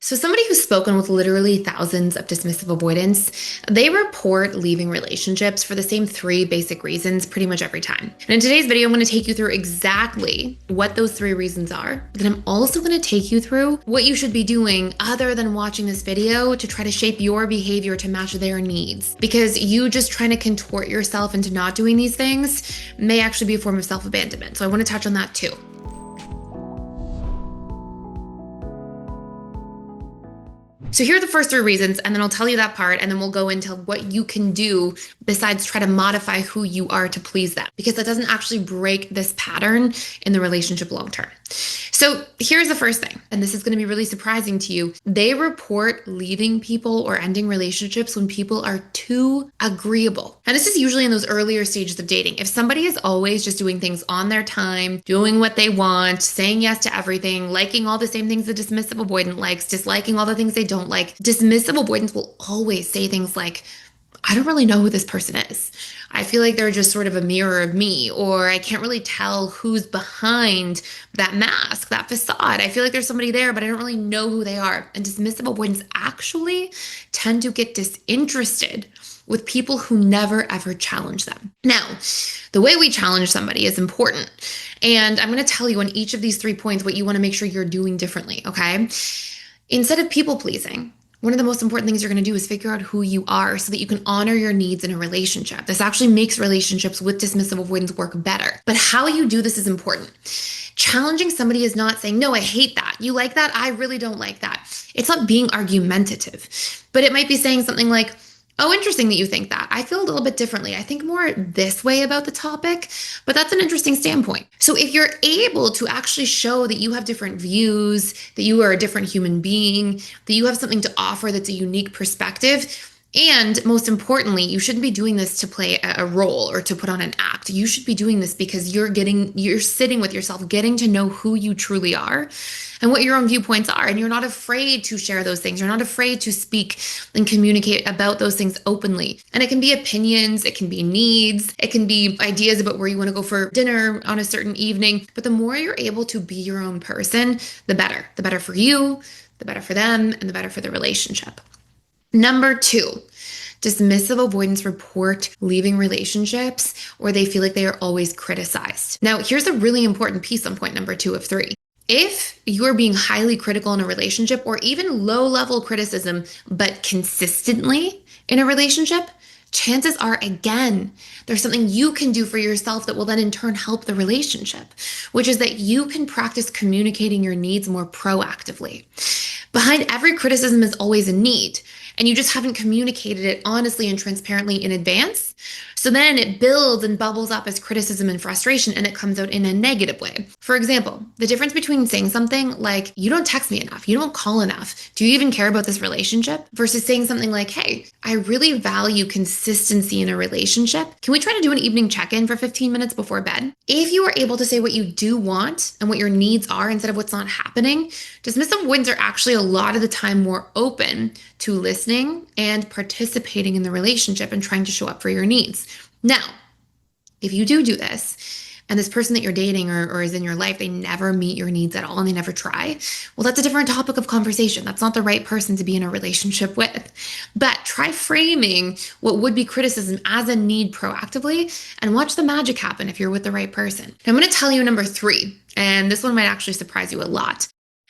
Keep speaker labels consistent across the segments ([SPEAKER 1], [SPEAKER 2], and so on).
[SPEAKER 1] So somebody who's spoken with literally thousands of dismissive avoidants, they report leaving relationships for the same three basic reasons pretty much every time. And in today's video, I'm going to take you through exactly what those three reasons are. But then I'm also going to take you through what you should be doing other than watching this video to try to shape your behavior to match their needs. Because you just trying to contort yourself into not doing these things may actually be a form of self-abandonment. So I want to touch on that too. So here are the first three reasons, and then I'll tell you that part, and then we'll go into what you can do besides try to modify who you are to please them, because that doesn't actually break this pattern in the relationship long term. So here's the first thing, and this is going to be really surprising to you. They report leaving people or ending relationships when people are too agreeable. And this is usually in those earlier stages of dating. If somebody is always just doing things on their time, doing what they want, saying yes to everything, liking all the same things the dismissive avoidant likes, disliking all the things they don't like, dismissive avoidants will always say things like, I don't really know who this person is. I feel like they're just sort of a mirror of me, or I can't really tell who's behind that mask, that facade. I feel like there's somebody there, but I don't really know who they are. And dismissive avoidants actually tend to get disinterested with people who never ever challenge them. Now, the way we challenge somebody is important. And I'm going to tell you on each of these 3 points what you want to make sure you're doing differently, okay? Instead of people pleasing, one of the most important things you're going to do is figure out who you are so that you can honor your needs in a relationship. This actually makes relationships with dismissive avoidance work better. But how you do this is important. Challenging somebody is not saying, no, I hate that. You like that? I really don't like that. It's not being argumentative, but it might be saying something like, oh, interesting that you think that. I feel a little bit differently. I think more this way about the topic, but that's an interesting standpoint. So if you're able to actually show that you have different views, that you are a different human being, that you have something to offer that's a unique perspective, and most importantly, you shouldn't be doing this to play a role or to put on an act. You should be doing this because you're sitting with yourself, getting to know who you truly are and what your own viewpoints are. And you're not afraid to share those things. You're not afraid to speak and communicate about those things openly. And it can be opinions, it can be needs, it can be ideas about where you want to go for dinner on a certain evening. But the more you're able to be your own person, the better. The better for you, the better for them, and the better for the relationship. Number 2, dismissive avoidants report leaving relationships where they feel like they are always criticized. Now, here's a really important piece on point number 2 of 3. If you're being highly critical in a relationship or even low-level criticism, but consistently in a relationship, chances are, again, there's something you can do for yourself that will then in turn help the relationship, which is that you can practice communicating your needs more proactively. Behind every criticism is always a need, and you just haven't communicated it honestly and transparently in advance. So then it builds and bubbles up as criticism and frustration, and it comes out in a negative way. For example, the difference between saying something like, you don't text me enough, you don't call enough, do you even care about this relationship? Versus saying something like, hey, I really value consistency in a relationship. Can we try to do an evening check-in for 15 minutes before bed? If you are able to say what you do want and what your needs are instead of what's not happening, dismissive avoidants are actually a lot of the time more open to listening and participating in the relationship and trying to show up for your needs. Now, if you do this, and this person that you're dating or is in your life, they never meet your needs at all and they never try, well, that's a different topic of conversation. That's not the right person to be in a relationship with. But try framing what would be criticism as a need proactively and watch the magic happen if you're with the right person. Now, I'm going to tell you number 3, and this one might actually surprise you a lot.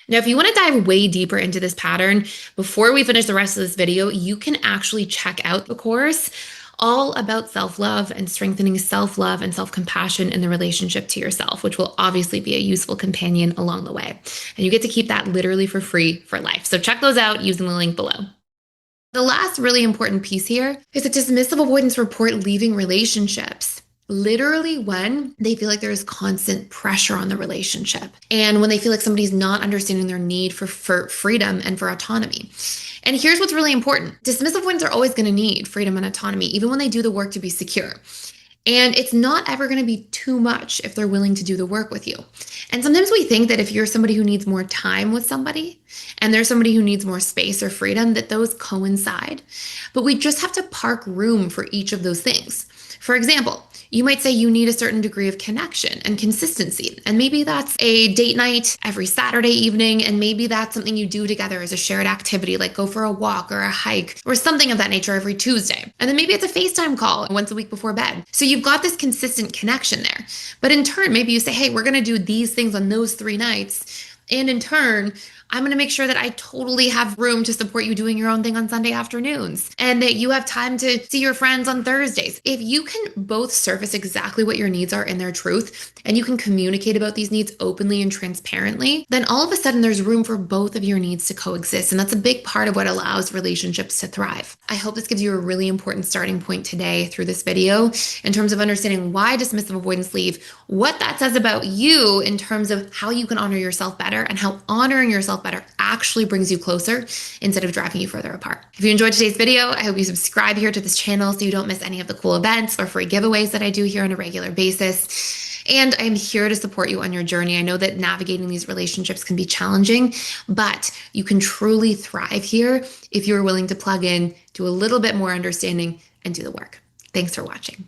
[SPEAKER 1] Now, if you want to dive way deeper into this pattern, before we finish the rest of this video, you can actually check out the course all about self-love and strengthening self-love and self-compassion in the relationship to yourself, which will obviously be a useful companion along the way. And you get to keep that literally for free for life. So check those out using the link below. The last really important piece here is that dismissive avoidants report leaving relationships literally when they feel like there is constant pressure on the relationship and when they feel like somebody's not understanding their need for freedom and for autonomy. And here's what's really important. Dismissive avoidants are always going to need freedom and autonomy, even when they do the work to be secure. And it's not ever going to be too much if they're willing to do the work with you. And sometimes we think that if you're somebody who needs more time with somebody, and there's somebody who needs more space or freedom, that those coincide. But we just have to park room for each of those things. For example, you might say you need a certain degree of connection and consistency. And maybe that's a date night every Saturday evening. And maybe that's something you do together as a shared activity, like go for a walk or a hike or something of that nature every Tuesday. And then maybe it's a FaceTime call once a week before bed. So you've got this consistent connection there. But in turn, maybe you say, hey, we're going to do these things on those 3 nights. And in turn, I'm going to make sure that I totally have room to support you doing your own thing on Sunday afternoons and that you have time to see your friends on Thursdays. If you can both surface exactly what your needs are in their truth and you can communicate about these needs openly and transparently, then all of a sudden there's room for both of your needs to coexist. And that's a big part of what allows relationships to thrive. I hope this gives you a really important starting point today through this video in terms of understanding why dismissive avoidance leave, what that says about you in terms of how you can honor yourself better and how honoring yourself better actually brings you closer instead of driving you further apart. If you enjoyed today's video, I hope you subscribe here to this channel so you don't miss any of the cool events or free giveaways that I do here on a regular basis. And I'm here to support you on your journey. I know that navigating these relationships can be challenging, but you can truly thrive here if you're willing to plug in, do a little bit more understanding, and do the work. Thanks for watching.